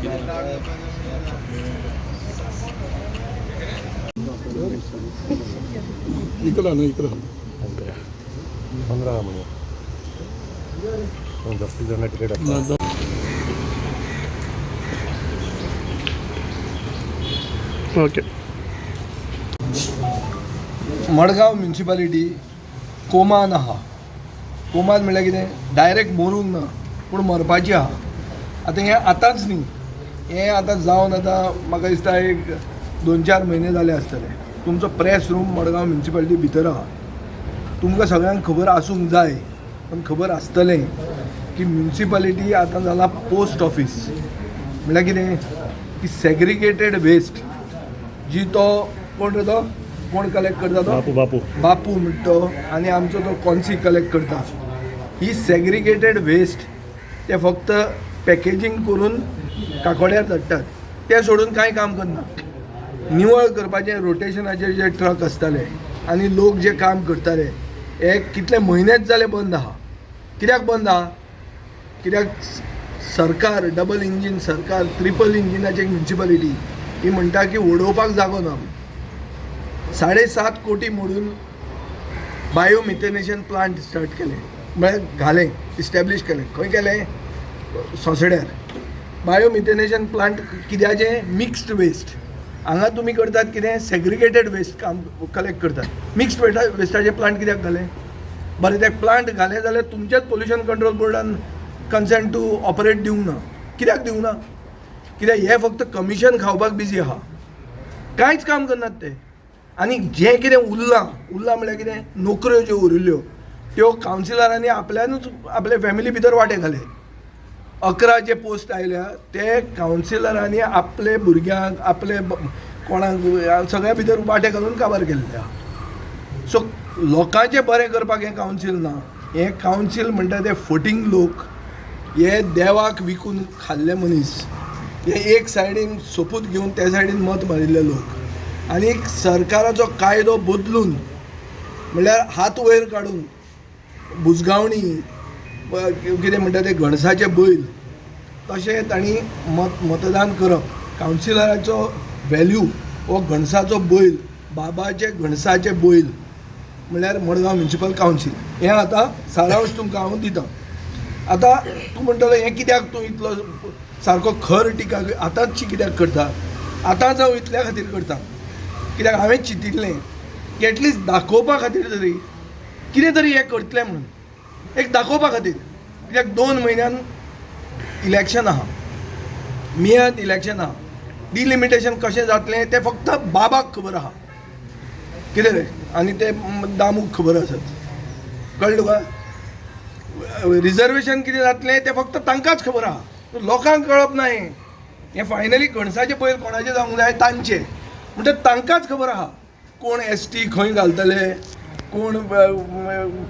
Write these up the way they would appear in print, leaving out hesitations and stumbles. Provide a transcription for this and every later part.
इकडं ना इकडं 15 म्हणजे जास्तीत जण तिकीट असतं. ओके. मडगांव म्युनिसिपालिटी कोमान आहा. कोमान म्हणल्यार कितें डायरेक्ट मरूंक ना पूण मरपाची आहा. आतां हें आतांच न्ही, हें आतां जावन आतां म्हाका दिसता एक 2-4 म्हयने जाले आसतले. तुमचो प्रेस रूम मडगांव म्युनिसिपालिटी भितर आहा. तुमकां सगळ्यांक खबर आसूंक जाय पण खबर आसतलें की म्युनिसिपालिटी आतां जाला पोस्ट ऑफीस. म्हणल्यार कितें की सॅग्रिगेटेड वेस्ट जी तो कोण रे तो कोण कलेक्ट करता तो बापू म्हणटा तो आनी आमचो तो कॉन्सी कलेक्ट करता. ही सॅग्रिगेटेड वेस्ट ते फक्त पॅकेजींग करून काकोड्यार धाडटात. ते सोडून कांय काम करना. निवळ करपाचें रोटेशनाचे जे ट्रक आसताले आनी लोक जे काम करताले हे कितले म्हयनेच जाले बंद आहा. कित्याक बंद आहा? कित्याक सरकार डबल इंजीन सरकार ट्रिपल इंजिनाची म्युनिसिपालिटी ही म्हणटा की उडोवपाक जागो ना. 7.5 कोटी मोडून बायोमिथेनेशन प्लांट स्टार्ट केले, म्हळ्यार घालें इस्टॅब्लीश केलें. खंय केलें? सोंसड्यार. बायोमिथेनेशन प्लांट कित्याचें? Mixed waste. हांगा तुमी करतात कितें? सॅग्रिगेटेड वेस्ट काम कलेक्ट करतात. मिक्स्ड वेस्टाचे प्लांट कित्याक घाले? बरें, ते प्लांट घाले जाल्यार तुमच्याच पोल्युशन कंट्रोल बोर्डान कन्सेंट टू ऑपरेट दिवंक ना. कित्याक दिवंक ना? कित्याक हे फक्त कमिशन खावपाक बिजी आहा, कांयच काम करनात ते. आनी जें कितें उरलां म्हळ्यार कितें? नोकऱ्यो ज्यो उरिल्ल्यो त्यो कावन्सिलरांनी आपल्यानूच आपले फॅमिली भितर वांटे घाले. 11 जे पोस्ट आयल्या ते कावन्सिलरांनी आपले भुरग्यांक आपले कोणाक सगळ्या भितर वांटे घालून काबार केल्ले आहा. सो लोकांचें बरें करपाक हें कावन्सील ना. हें कावन्सील म्हणटा ते फटींग लोक, हे देवाक विकून खाल्ले मनीस, हे एक सायडीन सोपूत घेवन त्या सायडीन मत मारिल्ले लोक. आनी सरकाराचो कायदो बदलून म्हणल्यार हात वयर काडून बुजगावणी कितें म्हणटा ते घणसाचे बैल तशें तांणी मतदान करप. कावन्सिलराचो व्हॅल्यू हो घणसाचो बैल, बाबाचे घणसाचे बैल म्हणल्यार मडगांव म्युनिसिपल कावन्सील. हें आतां सारांश तुमकां हांव दिता. आतां तूं म्हणटलो हें कित्याक तूं इतलो सारको खर टिका आतांची कित्याक करता? आतांच हांव इतल्या खातीर करता कित्याक हांवें चिंतिल्लें की एटलिस्ट दाखोवपा खातीर तरी कितें तरी हें करतलें म्हणून, एक दाखोवपा खातीर. कित्याक 2 म्हयन्यान इलेक्शन आहा, मेयत इलेक्शन आहा. डिलिमिटेशन कशें जातलें तें फक्त बाबाक खबर आहा. कितें रे? आनी ते दामूक खबर आसत. कळ्ळें तुका? रिजर्वेशन कितें जातलें तें फक्त तांकांच खबर आहा, लोकांक कळप ना. हें फायनली घणसाचे पयर कोणाचें जावंक जाय? तांचें. म्हणटा तांकांच खबर आहा कोण ST खंय घालतले, कोण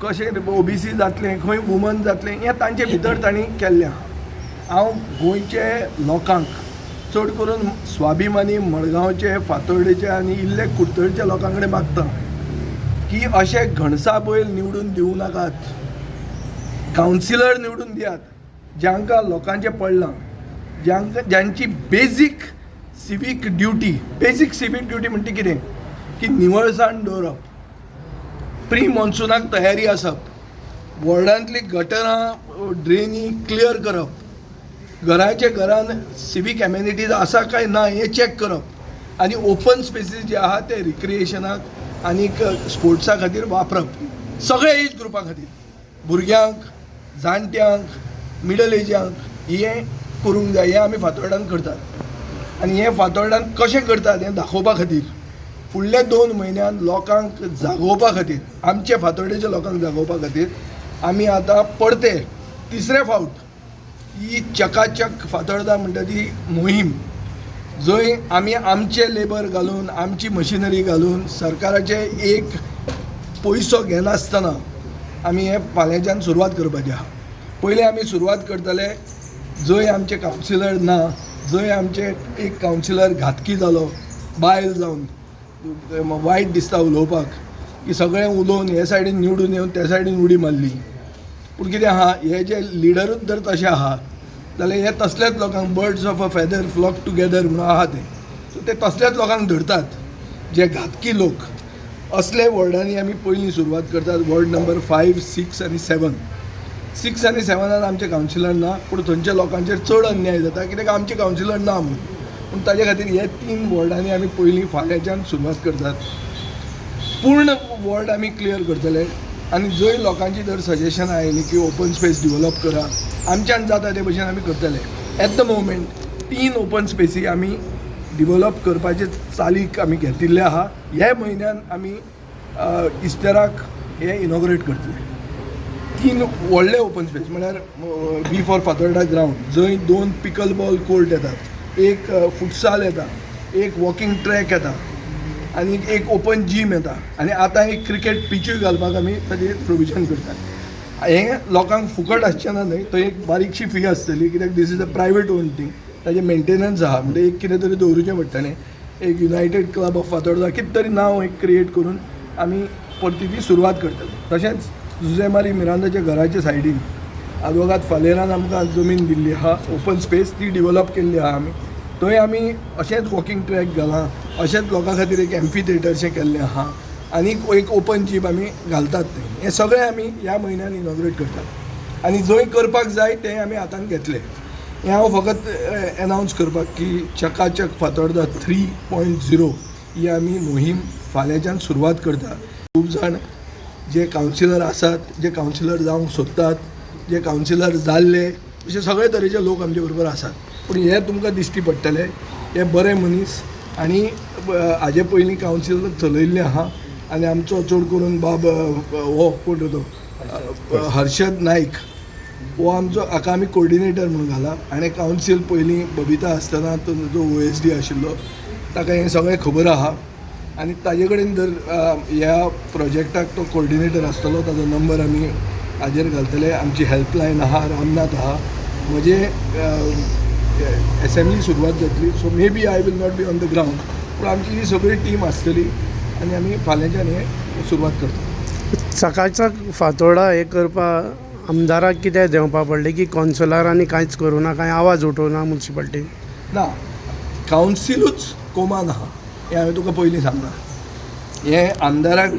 कशें OBC जातलें, खंय वुमन जातलें, हें तांचे भितर तांणी केल्लें आहा. हांव गोंयचे लोकांक चड करून स्वाभिमानी मडगांवचे, फातोर्डेचे आनी इल्ले कुडतळचे लोकां कडेन मागता की अशे घणसा बैल निवडून दिवं नाकात. कावन्सिलर निवडून दियात ज्यांकां लोकांचें पडलां, ज्यांची बेजीक सिवीक ड्युटी म्हणटा कितें की निवळसाण दवरप, प्री मॉन्सुनाक तयारी आसप, वॉर्डांतली गटरां ड्रेनी क्लियर करप, घराच्या घरान सिवीक एमेनिटीज आसा काय ना हें चॅक करप, आनी ओपन स्पेसीस जे आहा ते रिक्रिएशनाक आनीक स्पोर्ट्सा खातीर वापरप. सगळे एज ग्रुपा खातीर, भुरग्यांक, जाणट्यांक, मिडल एजांक हें करूंक जाय. हें आमी फातोर्डान करतात. आनी हें फातोर्डान कशें करतात हें दाखोवपा खातीर फुडल्या 2 म्हयन्यान लोकांक जागोवपा खातीर, आमच्या फातोर्डेच्या लोकांक जागोवपा खातीर आमी आतां परते 3रे फावट ही चकाचक फातोर्डा म्हणटा ती मोहीम, जंय आमी आमचे लेबर घालून, आमची मशिनरी घालून, सरकाराचे एक पयसो घेनासतना आमी हें फाल्यांच्यान सुरवात करपाची आहा. पयलीं आमी सुरवात करतले जंय आमचे कावन्सिलर ना, जंय आमचे एक कावन्सिलर घातकी जालो बायल जावन, वायट दिसता उलोवपाक की सगळें उलोवन हे सायडीन निवडून येवन त्या सायडीन उडी मारली. पूण कितें आहा, हे जे लिडरूच जर तशें आहा जाल्यार हे तसल्याच लोकांक birds of a feather flock together म्हणून आहा ते सो ते तसल्याच लोकांक धरतात जे घातकी लोक. असले वॉर्डांनी आमी पयलीं सुरवात करतात. वॉर्ड नंबर 5, 6 आनी 7. 6 आनी 7 आमचे कावन्सिलर ना, पूण थंयच्या लोकांचेर चड अन्याय जाता कित्याक आमचे कावन्सिलर ना म्हणून. पूण ताजे खातीर हे 3 वॉर्डांनी आमी पयलीं फाल्यांच्यान सुरवात करतात. पूर्ण वॉर्ड आमी क्लियर करतले आनी जंय लोकांची जर सजेशनां आयलीं की ओपन स्पेस डिवेलप करा, आमच्यान जाता ते भशेन आमी करतले. एट द मोमेंट 3 ओपन स्पेसी आमी डिवेलप करपाचे चालीक आमी घेतिल्ले आहा. ह्या म्हयन्यान आमी इस्टराक हे इनॉग्रेट करतले. 3 व्हडले ओपन स्पेस म्हळ्यार बी फॉर फातोर्डा ग्रावंड जंय 2 पिकल बॉल कोर्ट येतात, 1 फुटसाल येता, 1 वॉकिंग ट्रॅक येता आनी 1 ओपन जीम येता आनी आतां एक क्रिकेट पिचूय घालपाक आमी ताजेर प्रोविजन करतात. हें लोकांक फुकट आसचें ना न्हय, तो एक बारीकशी फी आसतली कित्याक this is a private own thing. ताजें मेंटेनन्स आहा म्हणजे एक कितें तरी दवरुचें पडटलें. एक युनायटेड क्लब ऑफ फातोर्डा कितें तरी नांव एक क्रिएट करून आमी परती ती सुरवात करतले. तशेंच जुझे मारी मिरांदाच्या घराच्या सायडीन आदवोगाद फालेरान आमकां जमीन दिल्ली आहा ओपन स्पेस, ती डिवेलप केल्ली आहा आमी. थंय आमी अशेंच वॉकिंग ट्रॅक घालां, अशेंच लोकां खातीर एक एम्फी थिएटरशें केल्लें आहा आनी एक ओपन जीम आमी घालतात थंय. हें सगळें आमी ह्या म्हयन्यान इनॉग्रेट करतात आनी जंय करपाक जाय तें आमी हातान घेतलें. हें हांव फकत एनावन्स करपाक की चकाचक फातोर्डा 3.0 ही आमी मोहीम फाल्यांच्यान सुरवात करता. खूब जाण जे कावन्सिलर आसात, जे कावन्सिलर जावंक सोदतात, जे कावन्सिलर जाल्ले, अशे सगळे तरेचे लोक आमचे बरोबर आसात. पूण हे तुमकां दिश्टी पडटले हे बरे मनीस आनी हाजे पयलीं कावन्सिलर चलयल्ले आहा आनी आमचो चड करून बाब हो कोण तो हर्षद नायक हो आमचो हाका आमी कोऑर्डिनेटर म्हणून घाला. आनी कावन्सील पयलीं बबिता आसतना तो जो OSD आशिल्लो ताका हें सगळें खबर आहा आनी ताजे कडेन जर ह्या प्रोजेक्टाक तो कोऑर्डिनेटर आसतलो ताजो नंबर आमी हाजेर घालतले. आमची हेल्पलायन आहा, रामनाथ आहा. म्हजे असेंब्ली सुरवात जातली so maybe I will not be on the ground, पूण आमची ही सगळी टीम आसतली आनी आमी फाल्यांच्यान हें सुरवात करता. चकाचक फातोर्डा हे करपाक आमदाराक कितें देंवपा पडलें की कॉन्सुलरांनी कांयच करूं ना, कांय आवाज उठोवना म्युन्सिपाल्टीन? ना, कावन्सिलूच कोमान आहा हें हांवें तुका पयलीं सांगलां. हें आमदाराक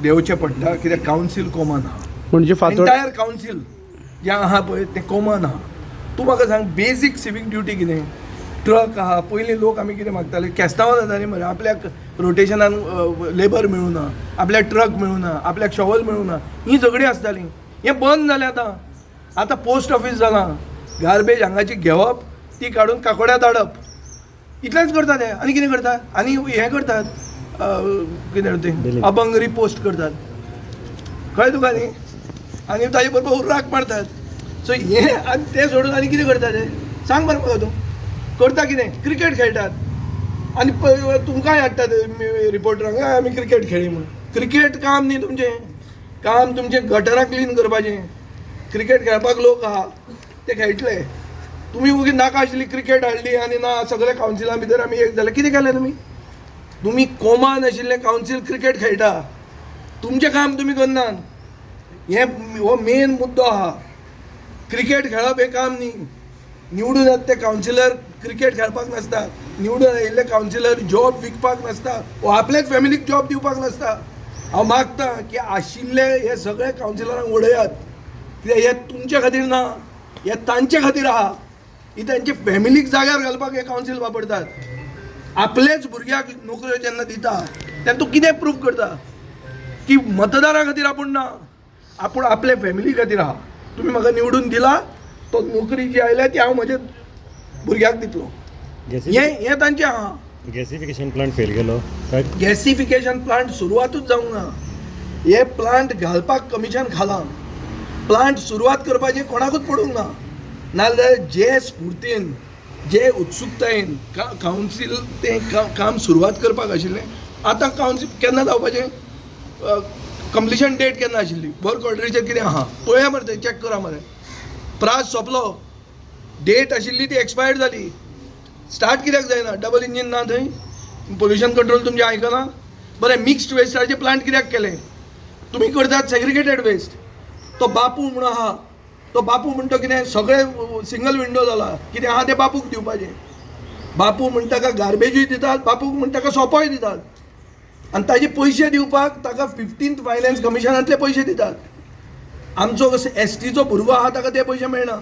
देंवचें पडटा कित्याक कावन्सील कोमान आहा. म्हणजे फातोर्डा एंटायर कावन्सील जें आहा पळय तें कोमान आहा. तूं म्हाका सांग बेजीक सिवीक ड्युटी कितें? ट्रक आहा. पयलीं लोक आमी कितें मागताले, केस्तांवां जातालीं मरे, आपल्याक रोटेशनान लेबर मेळूना, आपल्याक ट्रक मेळूना, आपल्याक शॉवल मेळूना, हीं झगडीं आसतालीं. हें बंद जालें आतां. आतां पोस्ट ऑफीस जालां. गार्बेज हांगाची घेवप, ती काडून काकोड्या धाडप, इतलेंच करतात हे. आनी कितें करतात? आनी हें करतात कितें तें अभंगरी पोस्ट करतात, कळ्ळें तुका न्ही? आनी ताजे बरोबर उर्राक मारतात. सो हें आनी तें सोडून आनी कितें करतात हे? सांग बरें म्हाका तूं. करता कितें? क्रिकेट खेळटात आनी तुमकांय हाडटात रिपोर्टरांक, आमी क्रिकेट खेळ्ळी म्हणून. क्रिकेट काम न्ही तुमचें. काम तुमचें गटरां क्लीन करपाचें. क्रिकेट खेळपाक लोक आहा ते खेळटले. तुमी उगी नाका आशिल्ली क्रिकेट हाडली आनी ना सगळे कावन्सिलां भितर आमी एक जाले. कितें केलें तुमी? तुमी कोमान आशिल्ले कावन्सील क्रिकेट खेळटा, तुमचें काम तुमी करनात. हो मेन मुद्दो आहा. क्रिकेट खेळप हें काम न्ही. निवडून येता ते कावन्सिलर क्रिकेट खेळपाक नासता. निवडून येयल्ले कावन्सिलर जॉब विकपाक नासता, वो आपल्याच फॅमिलीक जॉब दिवपाक नासता. हांव मागतां की आशिल्ले हे सगळे कावन्सिलरांक वडयात, कित्याक हे तुमचे खातीर ना, हे तांचे खातीर आहा. ही तांचे फॅमिलीक जाग्यार घालपाक हे कावन्सील वापरतात. आपलेच भुरग्याक नोकऱ्यो जेन्ना दिता तेन्ना तूं कितें प्रूफ करता की मतदारां खातीर आपूण ना, आपूण आपले फॅमिली खातीर आहा. तुमी म्हाका निवडून दिला, तो नोकरी जी आयल्या ती हांव म्हज्या भुरग्याक दितलो. हें तांचें आहा. गॅसिफिकेशन प्लांट फेल गेलो काय? गॅसिफिकेशन प्लांट सुरवातूच जावंक ना. हे प्लांट घालपाक कमिशन खाला. प्लांट सुरवात करपाचें कोणाकूच पडूंक ना. नाजाल्यार जे स्फूर्तीन, जे उत्सुकतायेन कावन्सील तें काम सुरवात करपाक आशिल्लें, आतां कावन्सील केन्ना जावपाचें? कंप्लिशन डेट केन्ना आशिल्ली? वर्क ऑर्डरीचेर कितें आहा पळया मरे, तें चॅक करा मरे. प्रास सोंपलो, डेट आशिल्ली ती एक्सपायर्ड जाली. स्टार्ट कित्याक जायना? डबल इंजीन ना थंय? पोल्युशन कंट्रोल तुमचें आयकना? बरें, मिक्स्ड वेस्टाचे प्लांट कित्याक केले? तुमी करतात सेग्रिगेटेड वेस्ट. तो बापू म्हणून आहा तो बापू म्हणतो कितें सगळे सिंगल विंडो जाला कितें आहा तें बापूक दिवपाचें. बापू म्हणटा का गार्बेजूय दितात, बापूक म्हणटा का सोपोय दितात, आनी ताजे पयशे दिवपाक ताका 15th फायनान्स कमिशनांतले पयशे दितात. आमचो STचो भुरगो आहा ताका ते पयशे मेळना.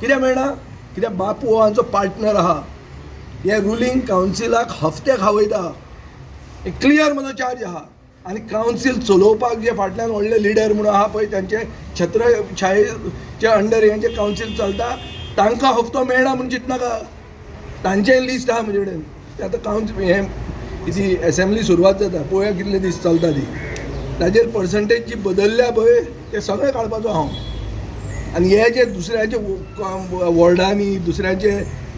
कित्याक मेळना? कित्याक बापू हो आमचो पार्टनर आहा. हे रुलींग कावन्सिलाक हफ्ते खावयता. एक क्लियर म्हजो चार्ज आहा. आनी कावन्सील चलोवपाक जे फाटल्यान व्हडले लिडर म्हणून आहा पळय त्यांचे छत्रछायेचे अंडर हेंचे कावन्सील चलता, तांकां हफ्तो मेळना म्हूण चिंतनाका. तांचें लिस्ट आहा म्हजे कडेन. तें आतां कावन्सील हें ती असेंब्ली सुरवात जाता, पळोवया कितले दीस चलता ती. ताजेर पर्संटेज जी बदलल्या पळय ते सगळे काडपाचो हांव. आनी हे जे दुसऱ्याचे वॉर्डांनी दुसऱ्याचे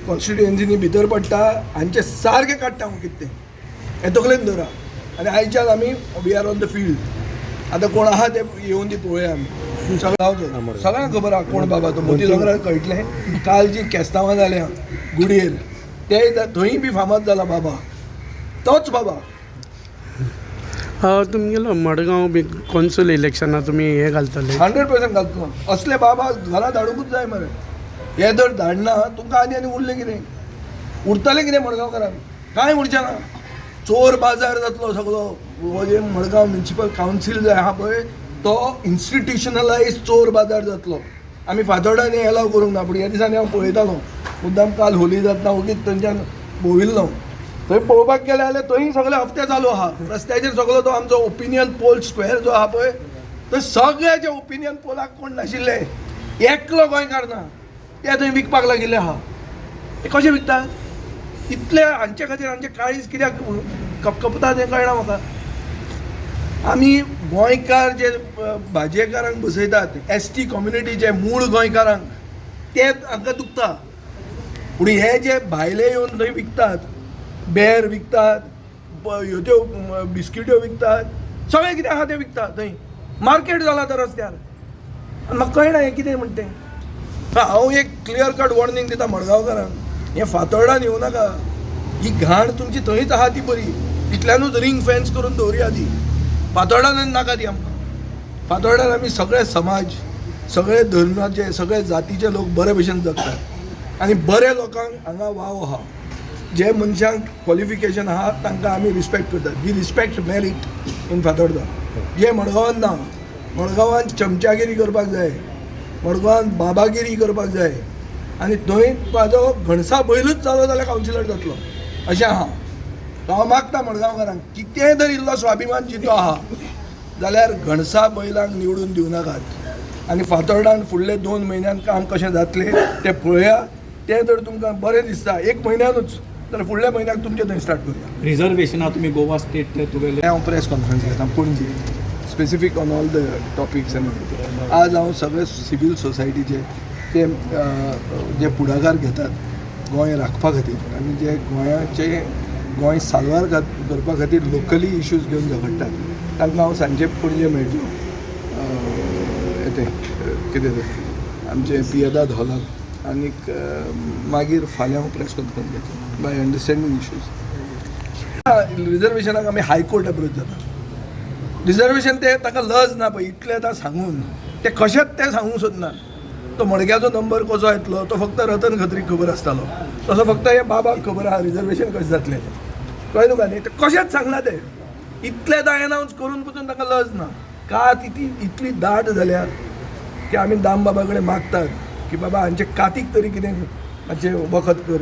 कॉन्स्टिट्युएन्सीनी भितर पडटा हांचे सारके काडटा हांव कितें तें. हें तकलेन धरा. आनी आयच्यान आमी we are on the field. आतां कोण आहा ते येवन ती पळोवया आमी. सगळ्यांक खबर आहा कोण बाबा तो. मोती दोंगरार कळटलें. काल जी केस्तांवां जाल्या गुडयेर ते थंय बी फामाद जाला बाबा, तोच बाबा. तुमगेलो मडगांव बी कॉन्सूल इलेक्शनां तुमी हे घालतले? 100% घालतलो. असले बाबा घरा धाडूंकूच जाय मरे. हे जर धाडना तुमकां आनी उरलें कितें? उरतलें कितें मडगांवकारांक? कांय उरचें ना. चोर बाजार जातलो सगळो. हो जे मडगांव म्युनिसिपल कावन्सील जो आहा पळय तो इन्स्टिट्युशनलायज चोर बाजार जातलो. आमी फातोर्डांनी एलाव करूंक ना, पूण ह्या दिसांनी हांव पळयतालो. मुद्दाम काल होली जातना ओगीच थंयच्यान भोंविल्लो. थंय पळोवपाक गेले जाल्यार थंय सगळे हफ्ते चालू आहा. रस्त्याचेर सगळो तो आमचो ओपिनियन पोल स्क्वेअर जो आहा पळय थंय सगळ्याचे ओपिनियन पोलाक कोण नाशिल्ले. एकलो गोंयकार ना. ते थंय विकपाक लागिल्ले आहा. ते कशें विकतात? इतले हांचे खातीर हांचे काळीज कित्याक कपकपता तें कळना म्हाका. आमी गोंयकार जे भाजयेकारांक बसयतात ST कम्युनिटीचे मूळ गोंयकारांक ते हांकां दुखता. पूण हे जे भायले येवन थंय विकतात, बेर विकतात, ह्यो त्यो बिस्किट्यो विकतात, सगळें कितें आहा तें विकतात थंय. मार्केट जाला तर रस्त्यार. आनी म्हाका कळना हें कितें म्हणटा तें. हांव एक क्लियर कट वॉर्निंग दिता मडगांवकारांक. हें फातोर्डान येवं नाका. ही घाण तुमची थंयच आहा ती बरी. इतल्यानूच रिंग फेन्स करून दवरया ती. फातोर्डान नाका ती आमकां. फातोर्डान आमी सगळे समाज, सगळे धर्माचे, सगळे जातीचे लोक बरे भशेन जगतात. आनी बरे लोकांक हांगा वाव आहा. जे मनशांक क्वॉलिफिकेशन आहा तांकां आमी रिस्पेक्ट करतात. We respect merit in Fatorda. जे मडगांवान ना. मडगांवान चमचागिरी करपाक जाय, मडगांवान बाबागिरी करपाक जाय. आनी थंय ताजो घणसा बैलूच जालो जाल्यार कावन्सिलर जातलो अशें आहा. हांव मागता मडगांवकारांक कितेंय जर इल्लो स्वाभिमान जितो आहा जाल्यार घणसा बैलांक निवडून दिवं नाकात. आनी फातोर्डान फुडले 2 म्हयन्यान काम कशें जातलें तें पळया. तें जर तुमकां बरें दिसता 1 म्हयन्यानूच जाल्यार फुडल्या म्हयन्याक तुमचें थंय स्टार्ट करुया. रिजर्वेशनां तुमी गोवा स्टेट तुगेले हांव प्रेस कॉन्फरन्स घेता Panaji specific on all the topics. आज हांव सगळे सिवील सोसायटीचे ते जे पुढाकार घेतात गोंय राखपा खातीर आनी जे गोंय साल्वार करपा खातीर लोकली इश्यूज घेवन झगडटात तांकां हांव सांजे पणजे मेळटलो. येते कितें तें आमचे पियेदाद हॉलाक. आनीक मागीर फाल्यां हांव प्रेस कॉन्फरन्स घेतलो बाय अंडरस्टँडींग इश्यूज. रिजर्वेशनाक आमी हायकोर्ट अप्रोच जाता. रिजर्वेशन ते ताका लज ना पळय इतलें आतां सांगून ते कशेंच तें सांगूंक सोदनात. तो मडक्याचो नंबर कसो येतलो तो फक्त रतन खत्रीक खबर आसतालो. तसो फक्त हे बाबाक खबर आहा रिजर्वेशन कशें जातलें तें. कळ्ळें तुका न्ही. ते कशेंच सांगना ते. इतलें एनावन्स करून पसून ताका लज ना. का ती इतली दाट जाल्या की आमी दाम बाबा कडेन मागतात की बाबा हांचे कातीक तरी कितें मातशें वखद कर.